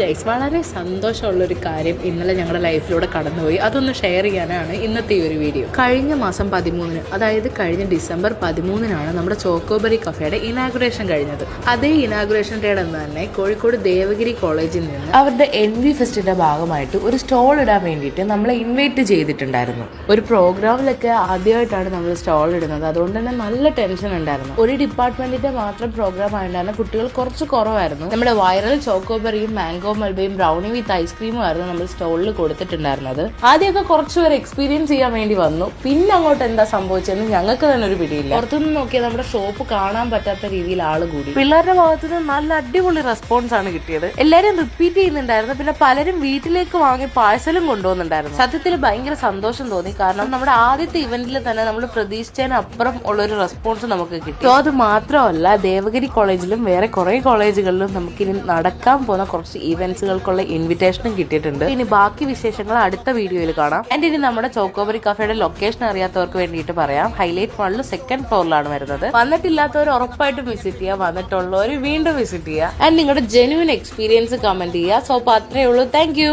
Guys, വളരെ സന്തോഷമുള്ളൊരു കാര്യം ഇന്നലെ ഞങ്ങളുടെ ലൈഫിലൂടെ കടന്നുപോയി. അതൊന്ന് ഷെയർ ചെയ്യാനാണ് ഇന്നത്തെ ഈ ഒരു വീഡിയോ. കഴിഞ്ഞ മാസം 13, അതായത് കഴിഞ്ഞ ഡിസംബർ 13 നമ്മുടെ ചോക്കോബറി കഫേയുടെ ഇനാഗുറേഷൻ കഴിഞ്ഞത്. അതേ ഇനാഗുറേഷൻ ഡേയുടെ അന്ന് തന്നെ കോഴിക്കോട് ദേവഗിരി കോളേജിൽ നിന്ന് അവരുടെ NV ഫെസ്റ്റിന്റെ ഭാഗമായിട്ട് ഒരു സ്റ്റോൾ ഇടാൻ വേണ്ടിയിട്ട് നമ്മളെ ഇൻവൈറ്റ് ചെയ്തിട്ടുണ്ടായിരുന്നു. ഒരു പ്രോഗ്രാമിലൊക്കെ ആദ്യമായിട്ടാണ് നമ്മൾ സ്റ്റോൾ ഇടുന്നത്. അതുകൊണ്ട് തന്നെ നല്ല ടെൻഷൻ ഉണ്ടായിരുന്നു. ഒരു ഡിപ്പാർട്ട്മെന്റിന്റെ മാത്രം പ്രോഗ്രാം ആയതുകൊണ്ട് കുട്ടികൾ കുറച്ച് കുറവായിരുന്നു. നമ്മുടെ വൈറൽ ചോക്കോബറിയും മാംഗോ മൽബയും ബ്രൗണി വിത്ത് ഐസ്ക്രീമും ആയിരുന്നു നമ്മൾ സ്റ്റോളിൽ കൊടുത്തിട്ടുണ്ടായിരുന്നത്. ആദ്യമൊക്കെ കുറച്ചുപേർ എക്സ്പീരിയൻസ് ചെയ്യാൻ വേണ്ടി വന്നു. പിന്നെ അങ്ങോട്ട് എന്താ സംഭവിച്ചതെന്ന് ഞങ്ങൾക്ക് തന്നെ ഒരു പിടിയില്ല. പുറത്തുനിന്ന് നോക്കിയാൽ നമ്മുടെ ഷോപ്പ് കാണാൻ പറ്റാത്ത രീതിയിൽ ആള് കൂടി. പിള്ളേരുടെ ഭാഗത്തുനിന്ന് നല്ല അടിപൊളി റെസ്പോൺസ് ആണ് കിട്ടിയത്. എല്ലാരും റിപ്പീറ്റ് ചെയ്യുന്നുണ്ടായിരുന്നു. പിന്നെ പലരും വീട്ടിലേക്ക് വാങ്ങി പാഴ്സലും കൊണ്ടുപോകുന്നുണ്ടായിരുന്നു. സത്യത്തിൽ ഭയങ്കര സന്തോഷം തോന്നി. കാരണം നമ്മുടെ ആദ്യത്തെ ഇവന്റിൽ തന്നെ നമ്മൾ പ്രതീക്ഷിച്ചതിനപ്പുറം ഉള്ളൊരു റെസ്പോൺസ് നമുക്ക് കിട്ടി. അത് മാത്രമല്ല, ദേവഗിരി കോളേജിലും വേറെ കുറെ കോളേജുകളിലും നമുക്കിനി നടക്കാൻ പോകുന്ന കുറച്ച് ഈവന്റ്സുകൾക്കുള്ള ഇൻവിറ്റേഷനും കിട്ടിയിട്ടുണ്ട്. ഇനി ബാക്കി വിശേഷങ്ങൾ അടുത്ത വീഡിയോയിൽ കാണാം. ആൻഡ് ഇനി നമ്മുടെ ചോക്കോബറി കഫേയുടെ ലൊക്കേഷൻ അറിയാത്തവർക്ക് വേണ്ടിയിട്ട് പറയാം. ഹൈലൈറ്റ് മാളിൽ 2nd ഫ്ലോറിലാണ് വരുന്നത്. വന്നിട്ടില്ലാത്തവർ ഉറപ്പായിട്ടും വിസിറ്റ് ചെയ്യുക, വന്നിട്ടുള്ളവർ വീണ്ടും വിസിറ്റ് ചെയ്യുക. ആൻഡ് നിങ്ങളുടെ ജെന്യുവൻ എക്സ്പീരിയൻസ് കമന്റ് ചെയ്യുക. സോ അത്രയേ ഉള്ളൂ. Thank you.